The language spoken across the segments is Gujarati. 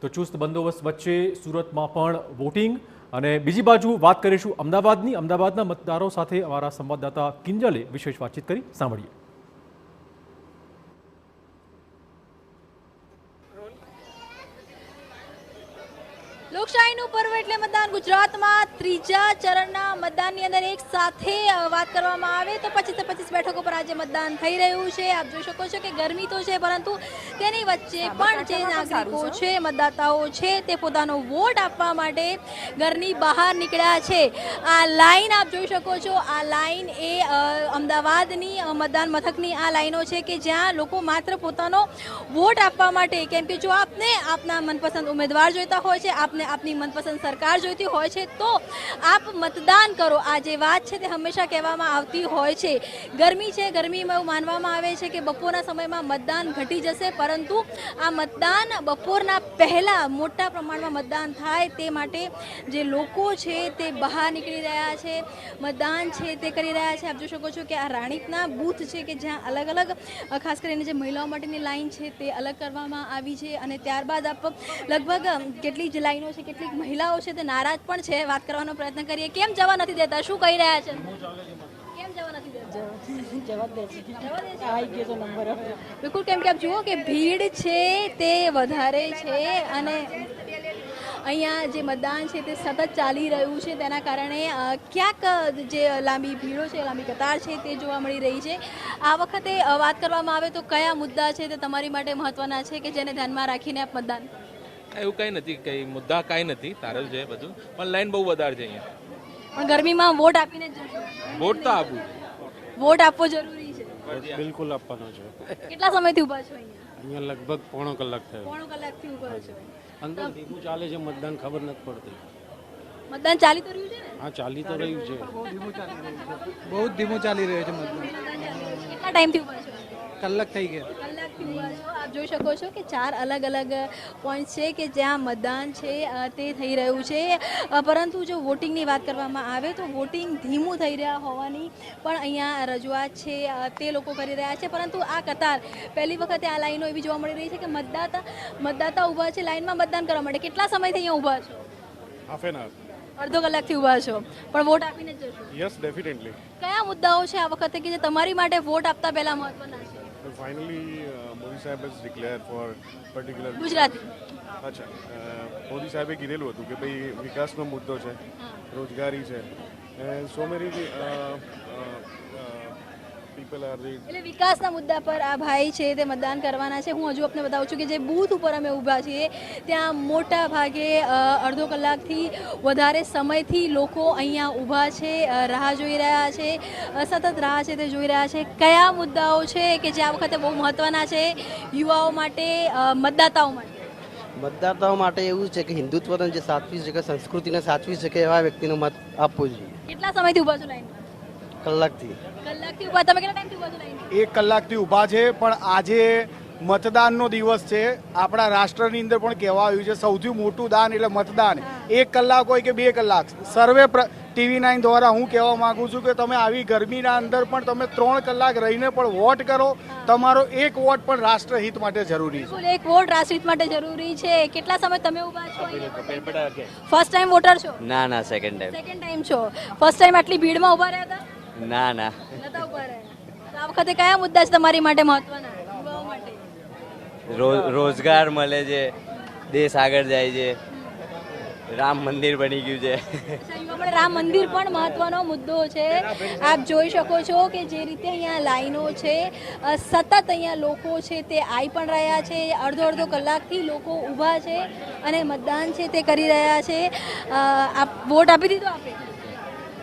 તો ચુસ્ત બંદોબસ્ત વચ્ચે સુરતમાં પણ વોટિંગ અને બીજી બાજુ વાત કરીશું અમદાવાદના મતદારો સાથે અમારા સંવાદદાતા કિંજલે વિશેષ વાતચીત કરી. સાંભળીએ. લોકશાહીનું પર્વ એટલે મતદાન. ગુજરાતમાં ત્રીજા ચરણના મતદાનની અંદર એક સાથે વાત કરવામાં આવે તો 25 બેઠકો પર આજે મતદાન થઈ રહ્યું છે. આપ જોઈ શકો છો કે ગરમી તો છે, પરંતુ તેની વચ્ચે પણ જે નાગરિકો છે, મતદાતાઓ છે, તે પોતાનો વોટ આપવા માટે ઘરની બહાર નીકળ્યા છે. આ લાઈન આપ જોઈ શકો છો. આ લાઈન એ અમદાવાદની મતદાન મથકની આ લાઈનો છે કે જ્યાં લોકો માત્ર પોતાનો વોટ આપવા માટે, કેમ કે જો આપને આપના મનપસંદ ઉમેદવાર જોઈતા હોય છે, આપને આપની મનપસંદ સરકાર જોઈતી હોય છે તો આપ મતદાન કરો. આ જે વાત છે તે હંમેશા કહેવામાં આવતી હોય છે. ગરમી છે, ગરમીમાં એવું માનવામાં આવે છે કે બપોરના સમયમાં મતદાન ઘટી જશે, પરંતુ આ મતદાન બપોરના પહેલા મોટા પ્રમાણમાં મતદાન થાય તે માટે જે લોકો છે તે બહાર નીકળી રહ્યા છે, મતદાન છે તે કરી રહ્યા છે. આપ જોઈ શકો છો કે આ રાણીપના બૂથ છે કે જ્યાં અલગ અલગ ખાસ કરીને જે મહિલાઓ માટેની લાઈન છે તે અલગ કરવામાં આવી છે અને ત્યારબાદ આપ લગભગ કેટલી જ લાઈનો છે, કેટલીક મહિલાઓ છે તે નારાજ પણ છે. વાત કરવાનો પ્રયત્ન કરીએ. કેમ જવા નથી દેતા? શું કહી રહ્યા છે? કેમ જવા નથી દેતા? બિલકુલ, કેમ કે આપ જુઓ કે ભીડ છે તે વધારે છે અને અહીંયા જે મતદાન છે તે સતત ચાલી રહ્યું છે. તેના કારણે ક્યાંક જે લાંબી ભીડો છે, લાંબી કતાર છે તે જોવા મળી રહી છે. આ વખતે વાત કરવામાં આવે તો કયા મુદ્દા છે તે તમારી માટે મહત્વના છે કે જેને ધ્યાનમાં રાખીને આપ મતદાન? એવું કંઈ નથી, કંઈ મુદ્દા કાંઈ નથી, તારલ છે બધું, પણ લાઈન બહુ વધારે છે અહીંયા. પણ ગરમીમાં વોટ આપીને જ જશો? વોટ તો આપવું, વોટ આપવો જરૂરી છે. બિલકુલ આપવાનો છે. કેટલા સમયથી ઊભા છો અહીંયા? અહીંયા લગભગ પોણો કલાક થયો. પોણો કલાકથી ઊભા છો. અંદર ધીમું ચાલે છે, મતદાન ખબર નથી પડતી. મતદાન ચાલી તો રહ્યું છે ને? હા, ચાલી તો રહ્યું છે. બહુ ધીમું ચાલી રહ્યું છે મતદાન. કેટલા ટાઈમથી ઊભા છો? કલાક થઈ ગયા. કલાકથી ઊભા છો. આપ જોઈ શકો છો કે 4 અલગ અલગ પોઈન્ટ છે કે જ્યાં મતદાન છે તે થઈ રહ્યું છે, પરંતુ જો વોટિંગની વાત કરવામાં આવે તો વોટિંગ ધીમું થઈ રહ્યા હોવાની પણ અહીંયા રજૂઆત છે તે લોકો કરી રહ્યા છે. પરંતુ આ કતાર પહેલી વખતે આ લાઈનો એવી જોવા મળી રહી છે કે મતદાતા ઊભા છે લાઈનમાં મતદાન કરવા માટે. કેટલા સમયથી અહીંયા ઊભા છો? Half an hour. અડધો કલાકથી ઊભા છો, પણ વોટ આપીને જ જશો? Yes, definitely. કયા મુદ્દાઓ છે આ વખતે કે જે તમારી માટે વોટ આપતા પહેલા મહત્વના છે? ફાઇનલી મોદી સાહેબ has declare for particular Gujarati. અચ્છા, મોદી સાહેબે કીધેલું હતું કે ભાઈ વિકાસનો મુદ્દો છે, રોજગારી છે, સો મેની પીપલ આર એટલે વિકાસના મુદ્દા પર આ ભાઈ છે તે મતદાન કરવાના છે. હું હજુ આપને બતાવું છું કે જે બૂથ ઉપર અમે ઊભા છીએ ત્યાં મોટા ભાગે અડધો કલાકથી વધારે સમયથી લોકો અહીંયા ઊભા છે, રાહ જોઈ રહ્યા છે, સતત રાહ છે તે જોઈ રહ્યા છે. કયા મુદ્દાઓ છે કે જે આ વખતે બહુ મહત્વના છે યુવાઓ માટે, મતદાતાઓ માટે? મતદાતાઓ માટે એવું છે કે હિન્દુત્વને જે સાચવી શકે, સંસ્કૃતિને સાચવી શકે એવા વ્યક્તિનો મત આપવો જોઈએ. કેટલા સમયથી ઊભા છો લાઈનમાં? કલાકથી ઊભા. તમે કેટલા ટાઈમથી ઊભા છો લાઈનમાં? 1 કલાકથી ઊભા છે, પણ આજે મતદાનનો દિવસ છે. આપણા રાષ્ટ્રની અંદર પણ કહેવા આવ્યું છે સૌથી મોટું દાન એટલે મતદાન. 1 કલાક હોય કે 2 કલાક, સર્વે TV9 દ્વારા હું કહેવા માંગુ છું કે તમે આવી ગરમીના અંદર પણ તમે 3 કલાક રહીને પણ વોટ કરો. તમારો એક વોટ પણ રાષ્ટ્રહિત માટે જરૂરી છે. એક વોટ રાષ્ટ્રહિત માટે જરૂરી છે. કેટલા સમય તમે ઊભા છો? ફર્સ્ટ ટાઈમ વોટર છો? ના, સેકન્ડ ટાઈમ છો. ફર્સ્ટ ટાઈમ આટલી ભીડમાં ઊભા રહ્યા હતા? ના. નતા ઊભા રહ્યા. તો આ વખતે કયા મુદ્દા છે તમારી માટે મહત્વના, યુવાઓ માટે? રોજગાર મળે છે, દેશ આગળ જાય છે, રામ મંદિર બની ગયું છે. રામ મંદિર પણ મહત્વનો મુદ્દો છે. આપ જોઈ શકો છો કે જે રીતે અહીંયા લાઈનો છે, સતત અહીંયા લોકો છે તે આવી પણ રહ્યા છે. અડધો કલાકથી લોકો ઊભા છે અને મતદાન છે તે કરી રહ્યા છે. આપ વોટ આપી દીધો? આપે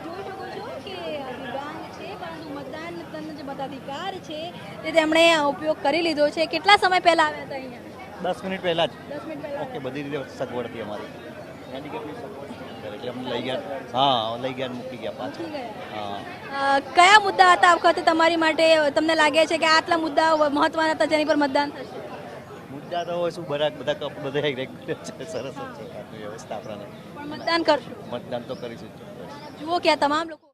જોઈ શકો છો કે દિવ્યાંગ છે, પરંતુ મતદાન જે મતાધિકાર છે તે તેમણે ઉપયોગ કરી લીધો છે. કેટલા સમય પહેલા આવ્યા હતા અહીંયા? 10 મિનિટ પહેલા જ. 10 મિનિટ પહેલા. ઓકે, બધી રીતે સગવડ હતી અમારી. એટલે અમને લઈ ગયા. હા, લઈ ગયા, મૂકી ગયા પાછા. હા. કયા મુદ્દા હતા આ વખતે તમારી માટે? તમને લાગે છે કે આટલા મુદ્દા મહત્વના હતા જેની પર મતદાન થશે? મુદ્દા તો શું, બધા રેગ્યુલર છે, સરસ જ છે વ્યવસ્થા આપણાને. પણ મતદાન કરશું? મતદાન તો કરીશું. જુઓ કે આ તમામ લોકો